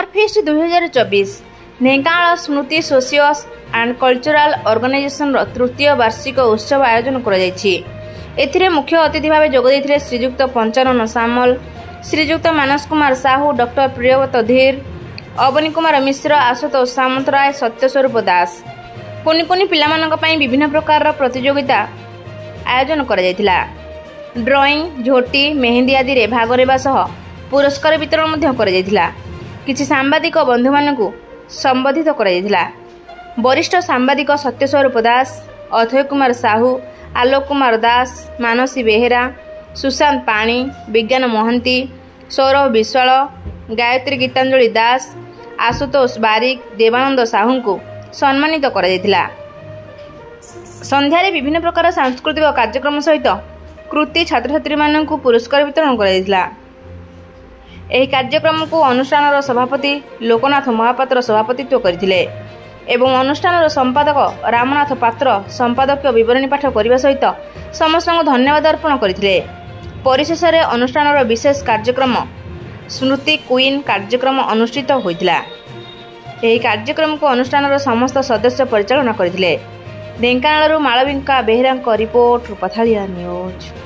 Summer fest 2024 Dhenkanal Smriti socio and cultural organization तृतीय वार्षिक उत्सव आयोजन कर मुख्य अतिथि भाव जोगदे श्रीजुक्त पंचानन सामल, श्रीजुक्त मानस कुमार साहू, डॉक्टर प्रियव्रत धीर, अवनी कुमार मिश्र, आशुतोष सामंतराय, सत्यस्वरूप दास। कुनि कुनि पिलामानक पई विभिन्न प्रकार प्रतियोगिता आयोजन कर ड्रॉइंग, झोटी, मेहंदी आदि रे भाग लेवा सह पुरस्कार वितरण मध्य कर किछि सांबादिक बंधु मानकु संबोधित कर वरिष्ठ सांबादिक सत्यस्वरूप दास, अथय कुमार साहू, आलोक कुमार दास, मानसी बेहेरा, सुशांत पाणी, विज्ञान मोहंती, सौरभ विश्वाल, गायत्री गीतांजलि दास, आशुतोष बारिक, देवानंद साहू को सम्मानित कर संध्यारे विभिन्न प्रकार सांस्कृतिक कार्यक्रम सहित कृति छात्र छात्री मानकु पुरस्कार वितरण कर ଏହି କାର୍ଯ୍ୟକ୍ରମକୁ ଅନୁଷ୍ଠାନର ସଭାପତି ଲୋକନାଥ ମହାପାତ୍ର ସଭାପତିତ୍ୱ କରିଥିଲେ ଏବଂ ଅନୁଷ୍ଠାନର ସମ୍ପାଦକ ରାମନାଥ ପାତ୍ର ସମ୍ପାଦକୀୟ ବିବରଣୀ ପାଠ କରିବା ସହିତ ସମସ୍ତଙ୍କୁ ଧନ୍ୟବାଦ ଅର୍ପଣ କରିଥିଲେ। ପରିଶେଷରେ ଅନୁଷ୍ଠାନର ବିଶେଷ କାର୍ଯ୍ୟକ୍ରମ ସ୍ମୃତି କୁଇନ୍ କାର୍ଯ୍ୟକ୍ରମ ଅନୁଷ୍ଠିତ ହୋଇଥିଲା। ଏହି କାର୍ଯ୍ୟକ୍ରମକୁ ଅନୁଷ୍ଠାନର ସମସ୍ତ ସଦସ୍ୟ ପରିଚାଳନା କରିଥିଲେ। ଢେଙ୍କାନାଳରୁ ମାଳବିକା ବେହେରାଙ୍କ ରିପୋର୍ଟ, ରୂପାଥାଳିଆ ନ୍ୟୁଜ୍।